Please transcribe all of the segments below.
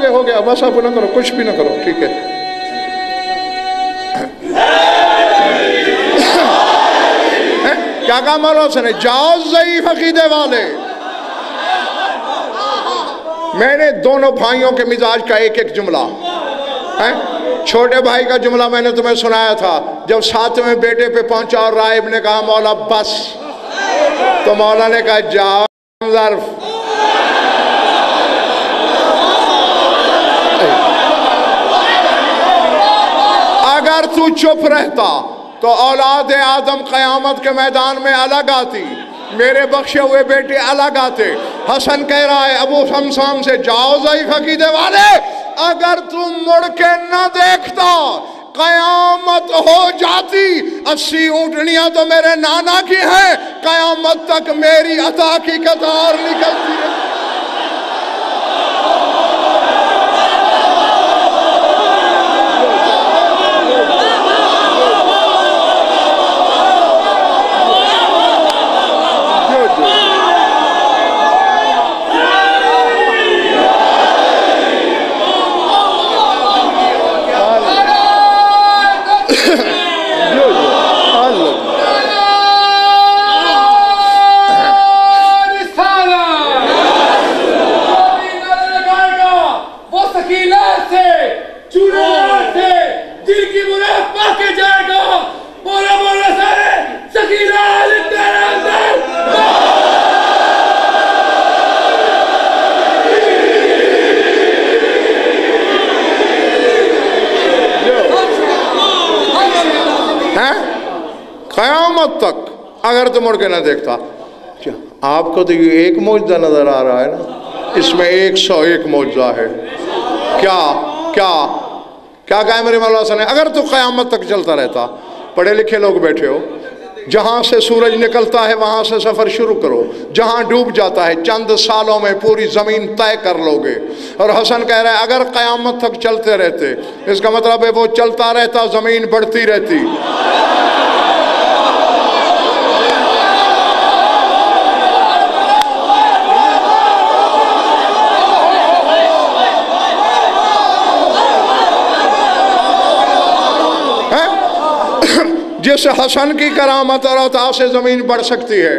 ہو گیا بس اب نہ کرو، کچھ بھی نہ کرو، ٹھیک ہے؟ کیا کہا مولا حسن نے؟ جاؤ ضعیف عقیدے والے۔ میں نے دونوں بھائیوں کے مزاج کا ایک ایک جملہ، چھوٹے بھائی کا جملہ میں نے تمہیں سنایا تھا، جب 7ویں بیٹے پہ پہنچا اور راہب نے کہا مولا بس، تو مولا نے کہا جاؤ ظرف۔ اگر تو چپ رہتا تو اولاد آدم قیامت کے میدان میں الگ آتی، میرے بخشے ہوئے بیٹے الگ آتے۔ حسن کہہ رہا ہے ابو سمسام سے، جاؤ ضعیف عقیدے والے، اگر تم مڑ کے نہ دیکھتا قیامت ہو جاتی، 80 اونٹنیاں تو میرے نانا کی ہیں، قیامت تک میری عطا کی قطار نکلتی ہے۔ قیامت تک اگر تو مڑ کے نہ دیکھتا۔ آپ کو تو یہ ایک معجزہ نظر آ رہا ہے نا، اس میں 101 معجزہ ہے۔ کیا کہا ہے میرے مولا حسن نے؟ اگر تو قیامت تک چلتا رہتا، پڑھے لکھے لوگ بیٹھے ہو، جہاں سے سورج نکلتا ہے وہاں سے سفر شروع کرو، جہاں ڈوب جاتا ہے چند سالوں میں پوری زمین طے کر لو گے۔ اور حسن کہہ رہا ہے اگر قیامت تک چلتے رہتے، اس کا مطلب ہے وہ چلتا رہتا، زمین بڑھتی رہتی۔ جس حسن کی کرامت اور عطا سے زمین بڑھ سکتی ہے،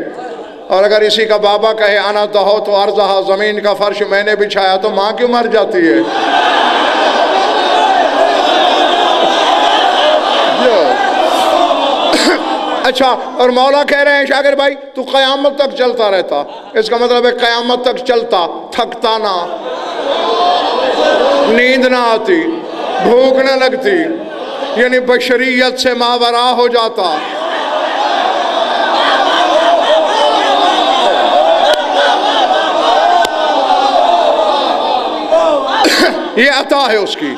اور اگر اسی کا بابا کہے انا دہوت ارضھا، زمین کا فرش میں نے بچھایا، تو ماں کیوں مر جاتی ہے؟ اچھا، اور مولا کہہ رہے ہیں شاگرد بھائی تو قیامت تک چلتا رہتا، اس کا مطلب ہے قیامت تک چلتا، تھکتا نہ، نیند نہ آتی، بھوک نہ لگتی، یعنی بشریت سے ماورا ہو جاتا۔ یہ عطا ہے اس کی۔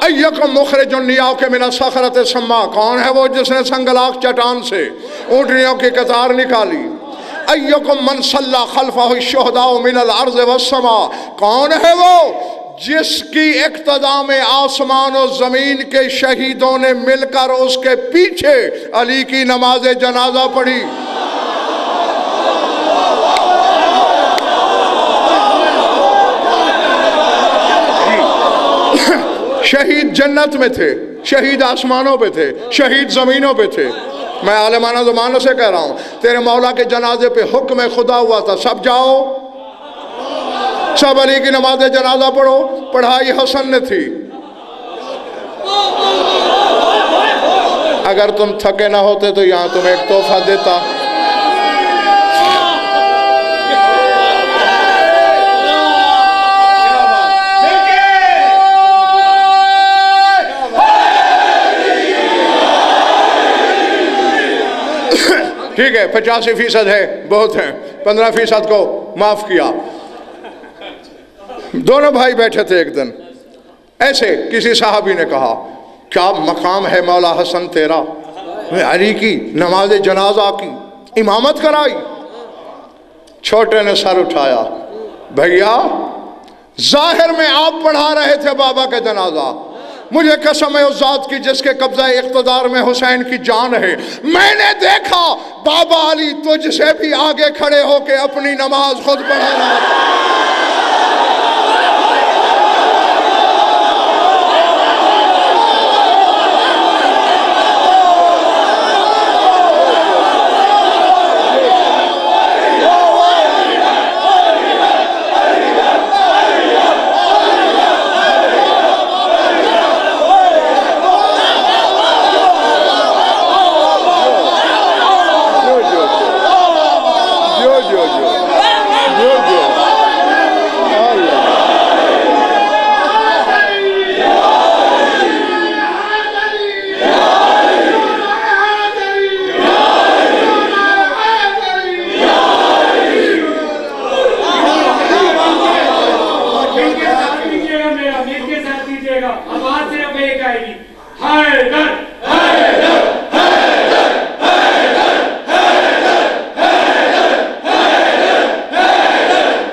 ایکم مخرج النیاق من الصخرۃ السماء، کون ہے وہ جس نے سنگلاخ چٹان سے اونٹنیوں کی قطار نکالی؟ ایکم من صلی خلفہ الشہداء من الارض والسماء، کون ہے وہ جس کی اقتداء میں آسمان و زمین کے شہیدوں نے مل کر اس کے پیچھے علی کی نماز جنازہ پڑھی؟ شہید جنت میں تھے، شہید آسمانوں پہ تھے، شہید زمینوں پہ تھے۔ میں عالمانہ زمانوں سے کہہ رہا ہوں، تیرے مولا کے جنازے پہ حکم خدا ہوا تھا، سب جاؤ، سب علی کی نماز جنازہ پڑھو۔ پڑھائی حسن نے تھی۔ اگر تم تھکے نہ ہوتے تو یہاں تمہیں ایک تحفہ دیتا۔ ٹھیک ہے، 85% ہے، بہت ہیں، 15% کو معاف کیا۔ دونوں بھائی بیٹھے تھے ایک دن، ایسے کسی صحابی نے کہا کیا مقام ہے مولا حسن تیرا، علی کی نماز جنازہ کی امامت کرائی؟ چھوٹے نے سر اٹھایا، بھیا ظاہر میں آپ پڑھا رہے تھے بابا کا جنازہ، مجھے قسم ہے اس ذات کی جس کے قبضہ اقتدار میں حسین کی جان ہے، میں نے دیکھا بابا علی تجھ سے بھی آگے کھڑے ہو کے اپنی نماز خود پڑھا رہا تھا۔ گا, آواز صرف ایک آئے گی, حیدر حیدر حیدر حیدر حیدر حیدر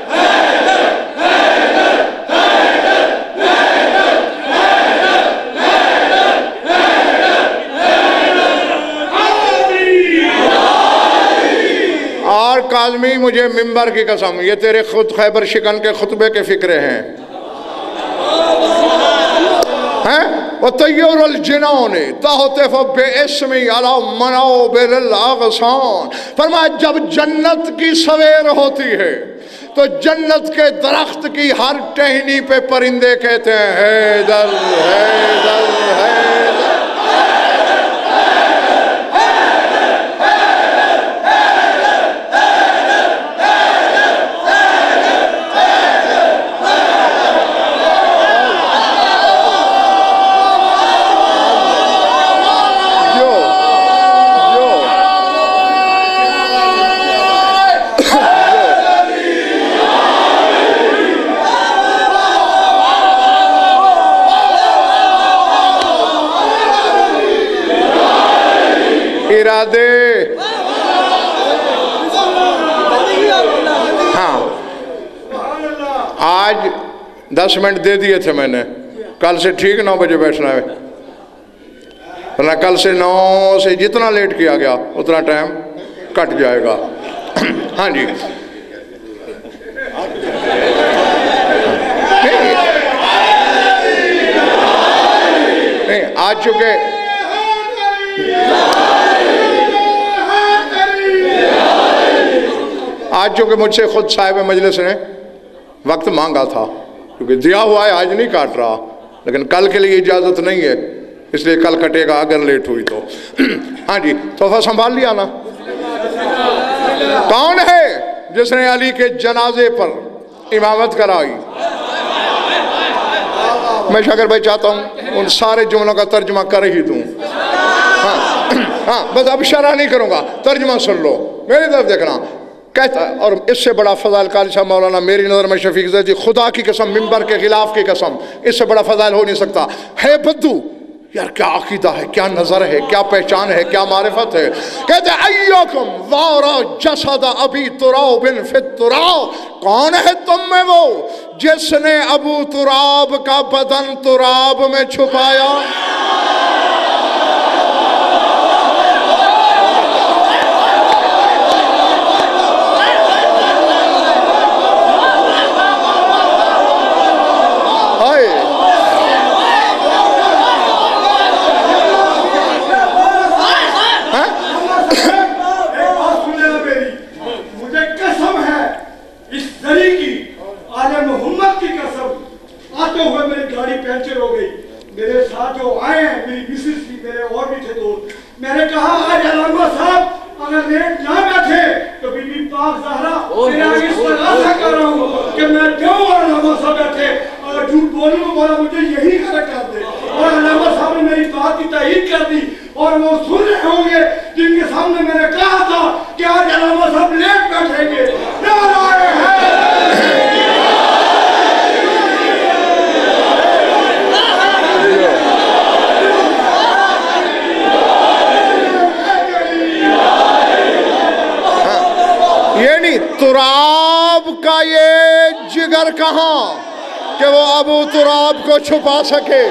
حیدر حیدر حیدر اور کاظمی مجھے ممبر کی قسم, یہ تیرے خود خیبر شکن کے خطبے کے فکرے ہیں. وَطَيُّرُ الْجِنَانِ تَحْتِفُ بِاسْمِي عَلَى مَنَابِرِ الْأَغْصَانِ. فرمایا جب جنت کی سویر ہوتی ہے تو جنت کے درخت کی ہر ٹہنی پہ پرندے کہتے ہیں حیدر حیدر حیدر. ارادے ہاں آج 10 منٹ دے دیے تھے میں نے, کل سے ٹھیک 9 بجے بیٹھنا ہے, ورنہ کل سے 9 سے جتنا لیٹ کیا گیا اتنا ٹائم کٹ جائے گا. ہاں جی نہیں آج چونکہ مجھ سے خود صاحب مجلس نے وقت مانگا تھا, کیونکہ دیا ہوا ہے آج نہیں کاٹ رہا, لیکن کل کے لیے اجازت نہیں ہے, اس لیے کل کٹے گا اگر لیٹ ہوئی تو. ہاں جی تحفہ سنبھال لیا نا. کون ہے جس نے علی کے جنازے پر امامت کرائی؟ میں شاکر بھائی چاہتا ہوں ان سارے جملوں کا ترجمہ کر ہی دوں. ہاں بس اب شرح نہیں کروں گا, ترجمہ سن لو, میری طرف دیکھنا. کہتا ہے, اور اس سے بڑا فضائل قاری صاحب مولانا میری نظر میں شفیق زیدی, خدا کی قسم ممبر کے غلاف کی قسم, اس سے بڑا فضائل ہو نہیں سکتا. ہے بدو یار, کیا عقیدہ ہے, کیا نظر ہے, کیا پہچان ہے, کیا معرفت ہے. کہتے ہیں ایوکم وارا جسد ابی تراب فی التراب. کون ہے تم میں وہ جس نے ابو تراب کا بدن تراب میں چھپایا؟ پینچر ہو گئی, میرے ساتھ جو آئے ہیں میری مسز تھی, میرے اور بھی تھے دوست, میں نے کہا آج علامہ صاحب اگر لیٹ نہ بیٹھے تو بی بی پاک زہرا میرے آگے استغاثہ کر رہا ہوں کہ میں کیوں علامہ صاحب بیٹھے, اگر جھوٹ بولنے کو بولا مجھے یہی خبر کر دے. اور علامہ صاحب نے میری بات کی تائید کر دی, اور وہ سن رہے ہوں گے جن کے سامنے میں نے کہا تھا کہ آج علامہ صاحب لیٹ بیٹھیں گے. نعرہ حیدر. یہ نہیں تراب کا یہ جگر کہاں کہ وہ ابو تراب کو چھپا سکے.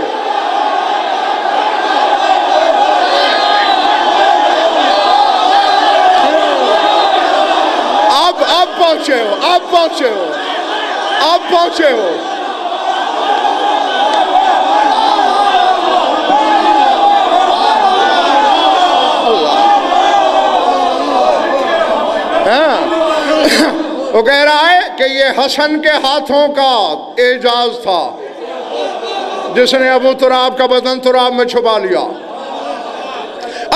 اب پہنچے ہو, اب پہنچے ہو, اب پہنچے ہو. وہ کہہ رہا ہے کہ یہ حسن کے ہاتھوں کا اعجاز تھا جس نے ابو تراب کا بدن تراب میں چھپا لیا.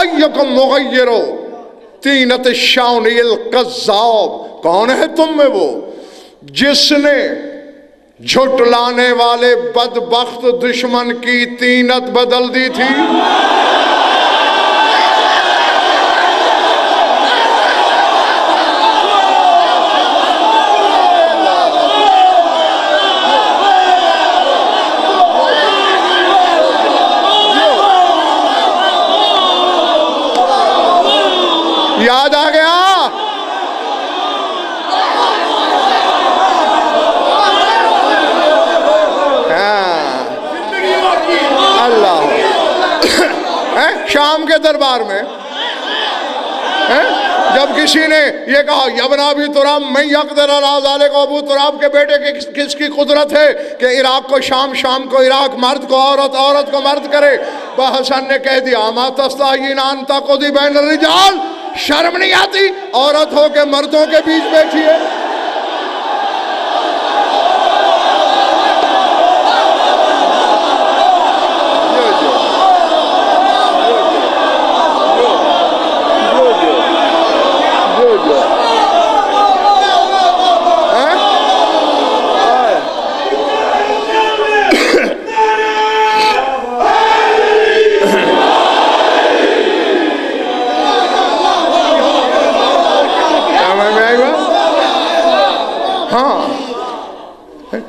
ایکم مغیرو تینت الشاونی القذاب. کون ہے تم میں وہ جس نے جھٹلانے والے بدبخت دشمن کی تینت بدل دی تھی؟ شام کے دربار میں جب کسی نے یہ کہا یبن ابی تراب میں یقدر علی ذالک، ابو تراب کے بیٹے کس کی قدرت ہے کہ عراق کو شام، شام کو عراق، مرد کو عورت، عورت کو مرد کرے؟ حسن نے کہہ دیا ما تستحیین ان تقضی بین الرجال، شرم نہیں آتی عورت ہو کے مردوں کے بیچ بیٹھی ہے؟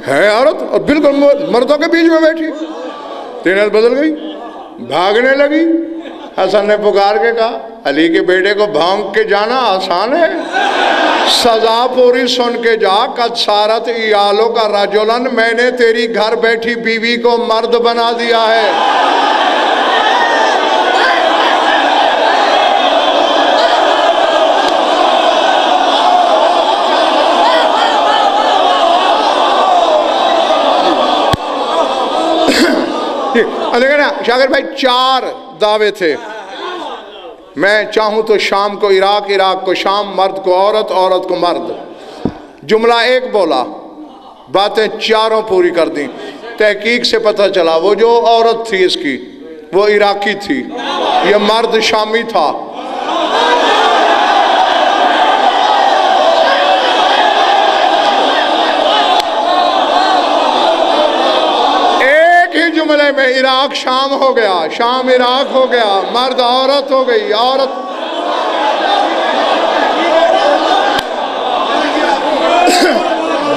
ہے عورت اور بالکل مردوں کے بیچ میں بیٹھی، تینت بدل گئی، بھاگنے لگی۔ حسن نے پکار کے کہا علی کے بیٹے کو بھونک کے جانا آسان ہے، سزا پوری سن کے جا، قد سارت ایالوں کا رجلن، میں نے تیری گھر بیٹھی بیوی کو مرد بنا دیا ہے۔ دیکھیں نا شاگر بھائی، 4 دعوے تھے، میں چاہوں تو شام کو عراق، عراق کو شام، مرد کو عورت، عورت کو مرد۔ جملہ ایک بولا، باتیں 4 پوری کر دیں۔ تحقیق سے پتہ چلا وہ جو عورت تھی اس کی وہ عراقی تھی، یہ مرد شامی تھا۔ جملے میں عراق شام ہو گیا، شام عراق ہو گیا، مرد عورت ہو گئی، عورت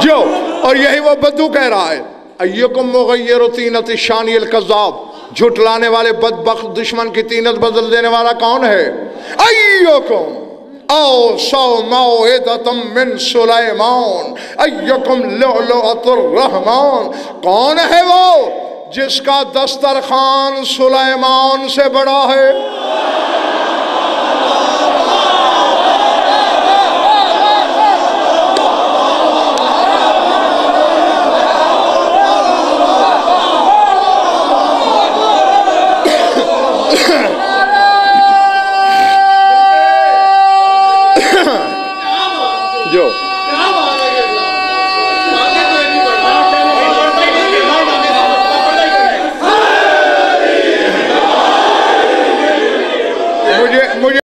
جو، اور یہی وہ بدو کہہ رہا ہے ایکم مغیر طینت الشانی الکذاب، جھٹلانے والے بدبخت دشمن کی طینت بدل دینے والا کون ہے؟ ایکم او سو موعدتم من سلیمان ایکم لؤلؤۃ الرحمن، کون ہے وہ جس کا دسترخوان سلیمان سے بڑا ہے؟